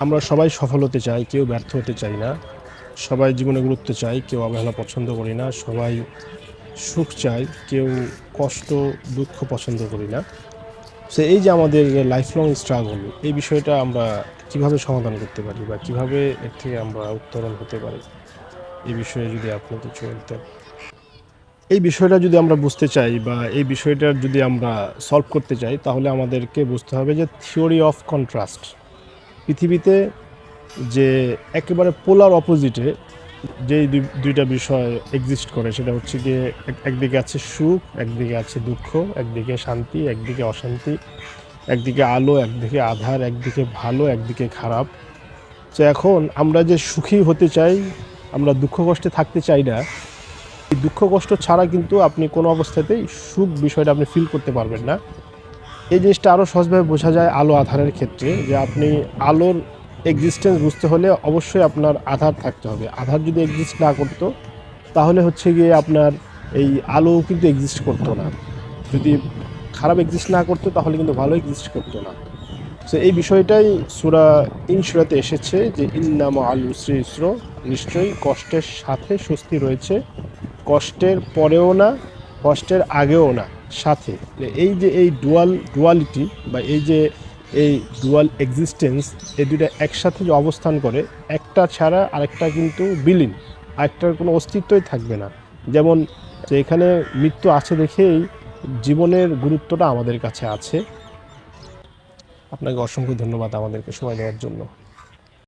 আমরা সবাই সফল হতে চাই, কেউ ব্যর্থ হতে চাই না। সবাই জীবনে গুরুত্ব চাই, কেউ অবহেলা পছন্দ করি না। সবাই সুখ চাই, কেউ কষ্ট, দুঃখ পছন্দ করি না। সো এই যে আমাদের লাইফ লং স্ট্রাগল, এই বিষয়টা আমরা কিভাবে সমাধান করতে পারি বা কিভাবে এর থেকে আমরা উত্তরণ হতে পারি, এই বিষয়ে যদি আপনি কিছু বলতেন। এই বিষয়টা যদি আমরা বুঝতে চাই বা এই বিষয়টার যদি আমরা সলভ করতে চাই, তাহলে আমাদেরকে বুঝতে হবে যে থিওরি অফ কন্ট্রাস্ট। পৃথিবীতে যে একেবারে পোলার অপোজিটে যেই দুইটা বিষয় এক্সিস্ট করে, সেটা হচ্ছে গিয়ে একদিকে আছে সুখ, একদিকে আছে দুঃখ, একদিকে শান্তি, একদিকে অশান্তি, একদিকে আলো, একদিকে আঁধার, একদিকে ভালো, একদিকে খারাপ। তো এখন আমরা যে সুখী হতে চাই, আমরা দুঃখ কষ্টে থাকতে চাই না। এই দুঃখ কষ্ট ছাড়া কিন্তু আপনি কোনো অবস্থাতেই সুখ বিষয়টা আপনি ফিল করতে পারবেন না। এই জিনিসটা আরও সহজভাবে বোঝা যায় আলো আঁধারের ক্ষেত্রে, যে আপনি আলোর এক্সিস্টেন্স বুঝতে হলে অবশ্যই আপনার আঁধার থাকতে হবে। আঁধার যদি এক্সিস্ট না করতো, তাহলে হচ্ছে গিয়ে আপনার এই আলো কিন্তু এক্সিস্ট করতো না। যদি খারাপ এক্সিস্ট না করতো, তাহলে কিন্তু ভালো এক্সিস্ট করতো না। সো এই বিষয়টাই সূরা ইনসুরাতে এসেছে যে ইন্না মাআল উসরি ইউসরা, নিশ্চয়ই কষ্টের সাথে স্বস্তি রয়েছে। কষ্টের পরেও না, কষ্টের আগেও না, সাথে। এই যে এই ডুয়ালিটি বা এই ডুয়াল এক্সিস্টেন্স, এই দুইটা একসাথে যে অবস্থান করে, একটা ছাড়া আরেকটা কিন্তু বিলীন, আরেকটার কোনো অস্তিত্বই থাকবে না। যেমন যে এখানে মৃত্যু আছে দেখেই জীবনের গুরুত্বটা আমাদের কাছে আছে। আপনাকে অসংখ্য ধন্যবাদ আমাদেরকে সময় দেওয়ার জন্য।